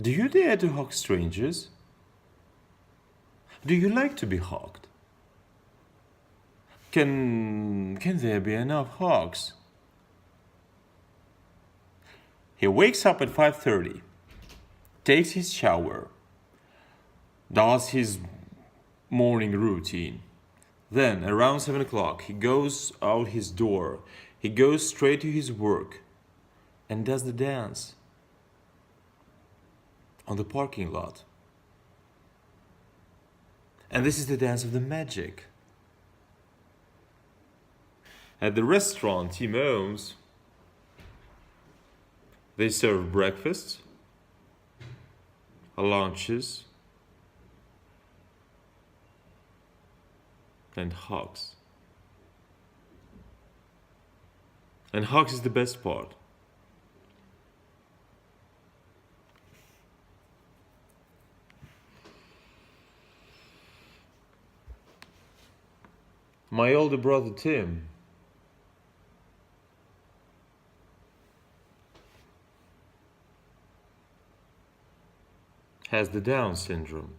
Do you dare to hug strangers? Do you like to be hugged? Can there be enough hugs? He wakes up at 5:30, takes his shower, does his morning routine. Then, around 7 o'clock, he goes out his door. He goes straight to his work and does the dance on the parking lot. And this is the dance of the magic. At the restaurant Tim owns, they serve breakfast, lunches, and hugs. And hugs is the best part. My older brother Tim has the Down syndrome.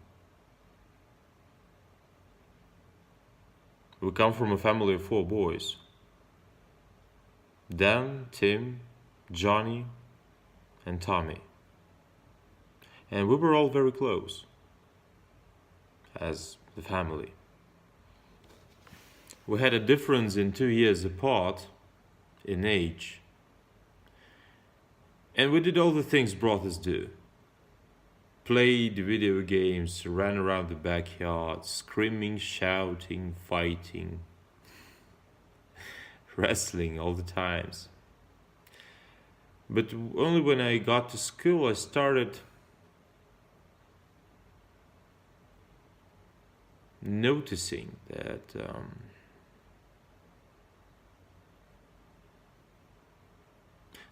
We come from a family of 4 boys. Dan, Tim, Johnny, and Tommy. And we were all very close as the family. We had a difference in 2 years apart in age. And we did all the things brothers do. Played video games, ran around the backyard, screaming, shouting, fighting, wrestling all the times. But only when I got to school I started noticing that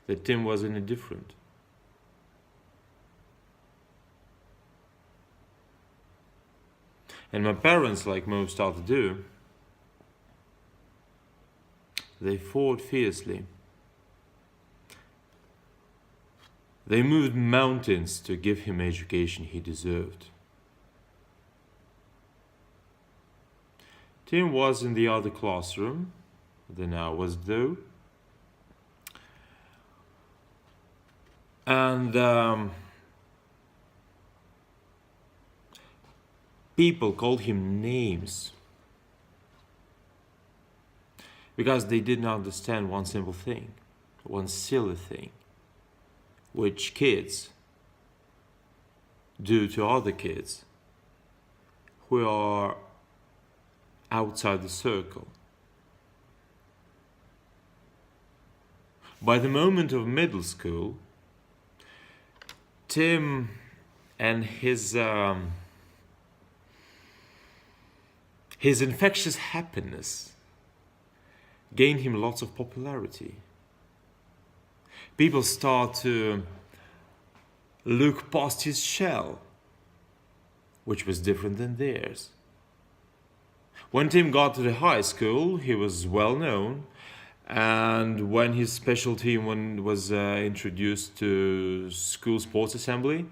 that Tim was any different. And my parents, like most ought to do, they fought fiercely. They moved mountains to give him the education he deserved. Tim was in the other classroom than I was, though. And people called him names because they didn't understand one simple thing, one silly thing, which kids do to other kids who are outside the circle. By the moment of middle school, Tim and his infectious happiness gained him lots of popularity. People start to look past his shell, which was different than theirs. When Tim got to the high school, he was well known, and when his special team was introduced to school sports assembly,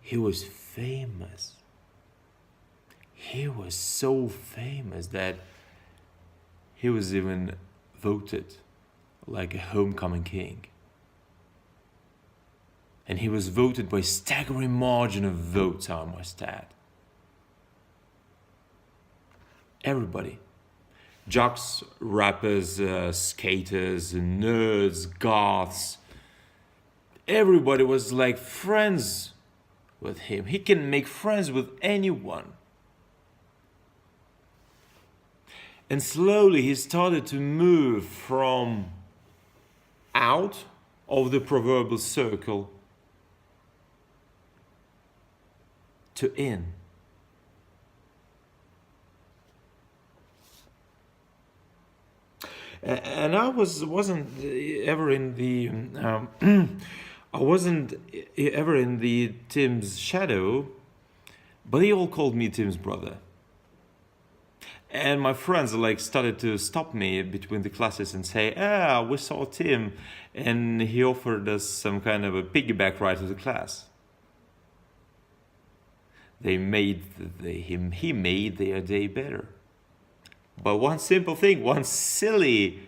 he was famous. He was so famous that he was even voted like a homecoming king. And he was voted by staggering margin of votes, I must add. Everybody. Jocks, rappers, skaters, nerds, goths. Everybody was like friends with him. He can make friends with anyone. And slowly he started to move from out of the proverbial circle to in. And I wasn't ever in the I wasn't ever in the Tim's shadow, but they all called me Tim's brother. And my friends like started to stop me between the classes and say, "Ah, we saw Tim, and he offered us some kind of a piggyback ride to the class." They made he made their day better. But one simple thing, one silly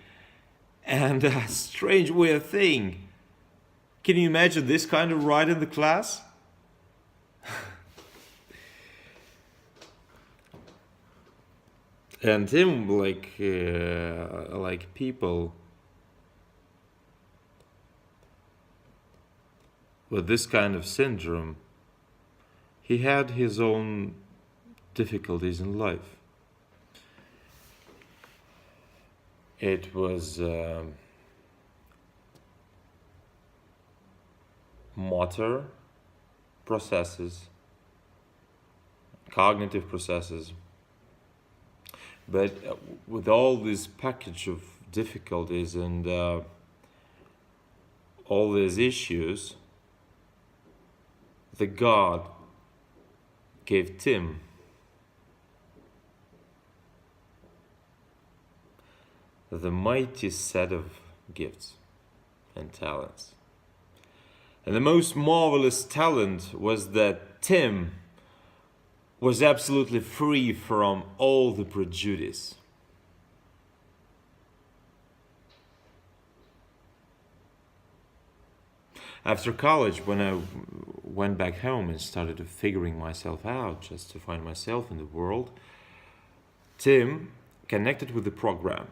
and strange weird thing. Can you imagine this kind of ride in the class? And Tim, like people with this kind of syndrome, he had his own difficulties in life. It was motor processes, cognitive processes. But with all this package of difficulties and all these issues, the God gave Tim the mighty set of gifts and talents. And the most marvelous talent was that Tim was absolutely free from all the prejudice. After college, when I went back home and started figuring myself out, just to find myself in the world, Tim connected with the program.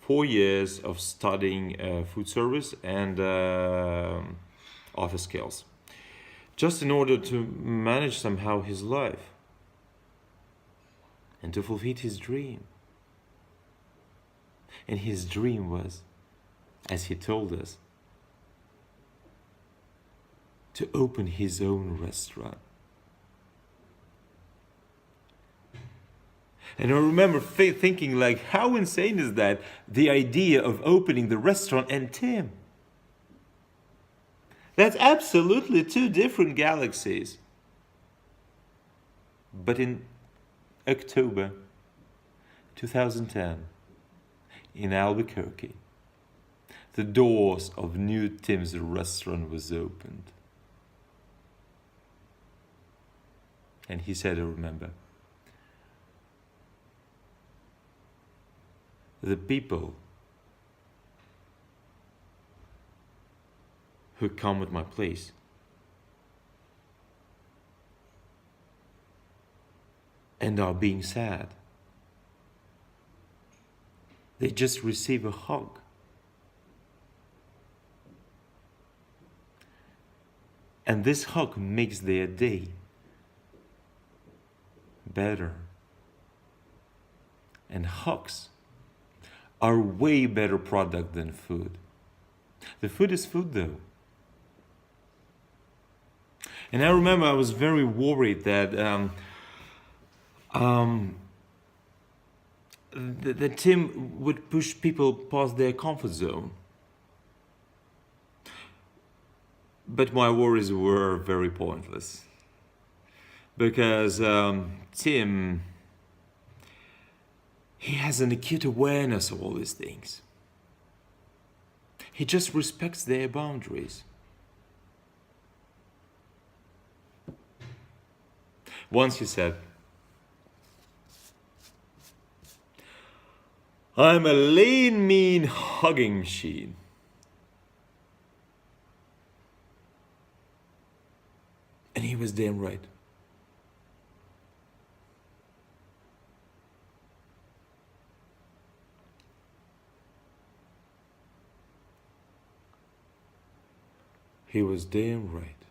4 years of studying food service and office skills, just in order to manage somehow his life and to fulfill his dream. And his dream was, as he told us, to open his own restaurant. And I remember thinking, like, how insane is that? The idea of opening the restaurant and Tim. That's absolutely two different galaxies. But in October 2010, in Albuquerque, the doors of new Tim's restaurant was opened. And he said, I remember, the people who come at my place and are being sad, they just receive a hug. And this hug makes their day better. And hugs are way better product than food. The food is food though. And I remember I was very worried that that Tim would push people past their comfort zone. But my worries were very pointless. Because Tim, he has an acute awareness of all these things. He just respects their boundaries. Once he said, I'm a lean, mean hugging machine. And he was damn right. He was damn right.